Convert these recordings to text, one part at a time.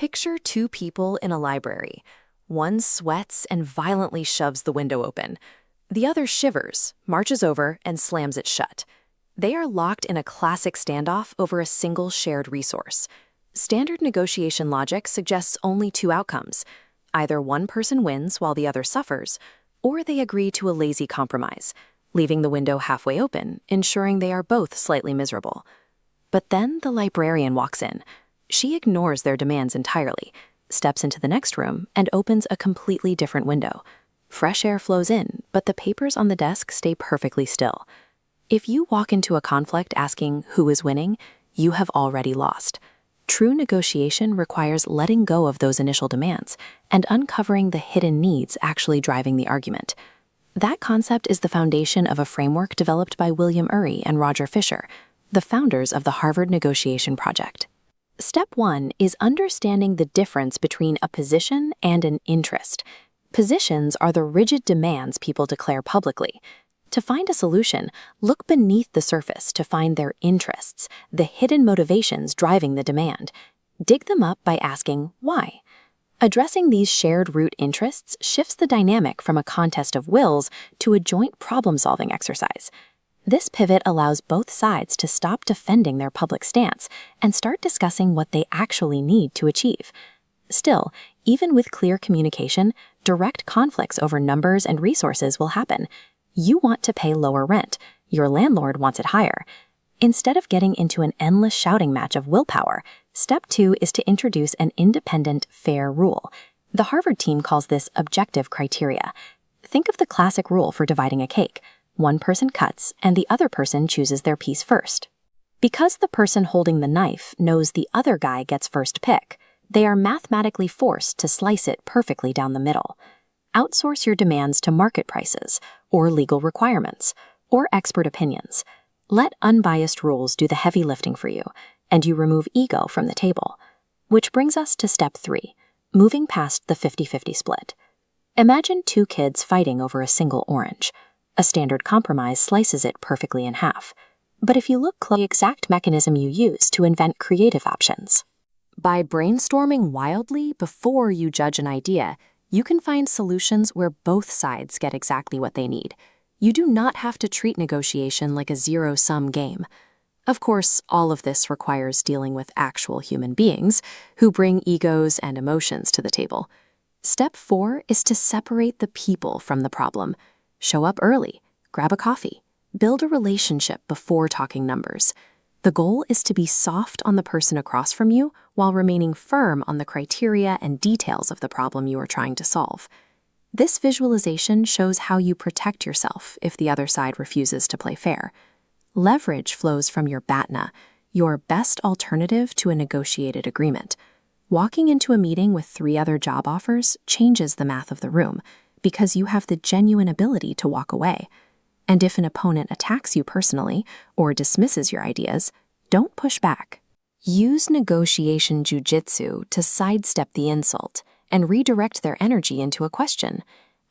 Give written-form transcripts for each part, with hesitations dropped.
Picture two people in a library. One sweats and violently shoves the window open. The other shivers, marches over, and slams it shut. They are locked in a classic standoff over a single shared resource. Standard negotiation logic suggests only two outcomes. Either one person wins while the other suffers, or they agree to a lazy compromise, leaving the window halfway open, ensuring they are both slightly miserable. But then the librarian walks in. She ignores their demands entirely, steps into the next room, and opens a completely different window. Fresh air flows in, but the papers on the desk stay perfectly still. If you walk into a conflict asking who is winning, you have already lost. True negotiation requires letting go of those initial demands and uncovering the hidden needs actually driving the argument. That concept is the foundation of a framework developed by William Ury and Roger Fisher, the founders of the Harvard Negotiation Project. Step 1 is understanding the difference between a position and an interest. Positions are the rigid demands people declare publicly. To find a solution, look beneath the surface to find their interests, the hidden motivations driving the demand. Dig them up by asking why. Addressing these shared root interests shifts the dynamic from a contest of wills to a joint problem-solving exercise. This pivot allows both sides to stop defending their public stance and start discussing what they actually need to achieve. Still, even with clear communication, direct conflicts over numbers and resources will happen. You want to pay lower rent. Your landlord wants it higher. Instead of getting into an endless shouting match of willpower, step 2 is to introduce an independent, fair rule. The Harvard team calls this objective criteria. Think of the classic rule for dividing a cake. One person cuts, and the other person chooses their piece first. Because the person holding the knife knows the other guy gets first pick, they are mathematically forced to slice it perfectly down the middle. Outsource your demands to market prices, or legal requirements, or expert opinions. Let unbiased rules do the heavy lifting for you, and you remove ego from the table. Which brings us to step 3, moving past the 50-50 split. Imagine two kids fighting over a single orange. A standard compromise slices it perfectly in half. But if you look close, the exact mechanism you use to invent creative options. By brainstorming wildly before you judge an idea, you can find solutions where both sides get exactly what they need. You do not have to treat negotiation like a zero-sum game. Of course, all of this requires dealing with actual human beings who bring egos and emotions to the table. Step 4 is to separate the people from the problem. Show up early, grab a coffee, build a relationship before talking numbers. The goal is to be soft on the person across from you while remaining firm on the criteria and details of the problem you are trying to solve. This visualization shows how you protect yourself if the other side refuses to play fair. Leverage flows from your BATNA, your best alternative to a negotiated agreement. Walking into a meeting with 3 other job offers changes the math of the room because you have the genuine ability to walk away. And if an opponent attacks you personally or dismisses your ideas, don't push back. Use negotiation jujitsu to sidestep the insult and redirect their energy into a question.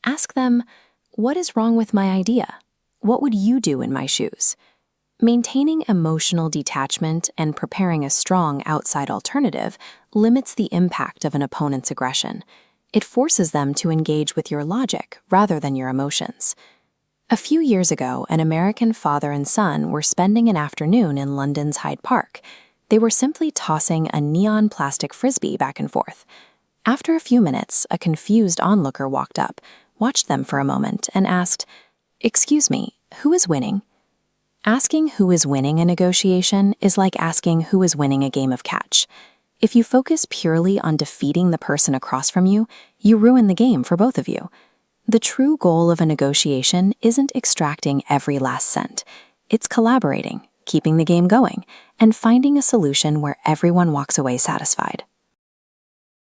Ask them, what is wrong with my idea? What would you do in my shoes? Maintaining emotional detachment and preparing a strong outside alternative limits the impact of an opponent's aggression. It forces them to engage with your logic rather than your emotions. A few years ago, an American father and son were spending an afternoon in London's Hyde Park. They were simply tossing a neon plastic frisbee back and forth. After a few minutes, a confused onlooker walked up, watched them for a moment, and asked, "Excuse me, who is winning?" Asking who is winning a negotiation is like asking who is winning a game of catch. If you focus purely on defeating the person across from you, you ruin the game for both of you. The true goal of a negotiation isn't extracting every last cent. It's collaborating, keeping the game going, and finding a solution where everyone walks away satisfied.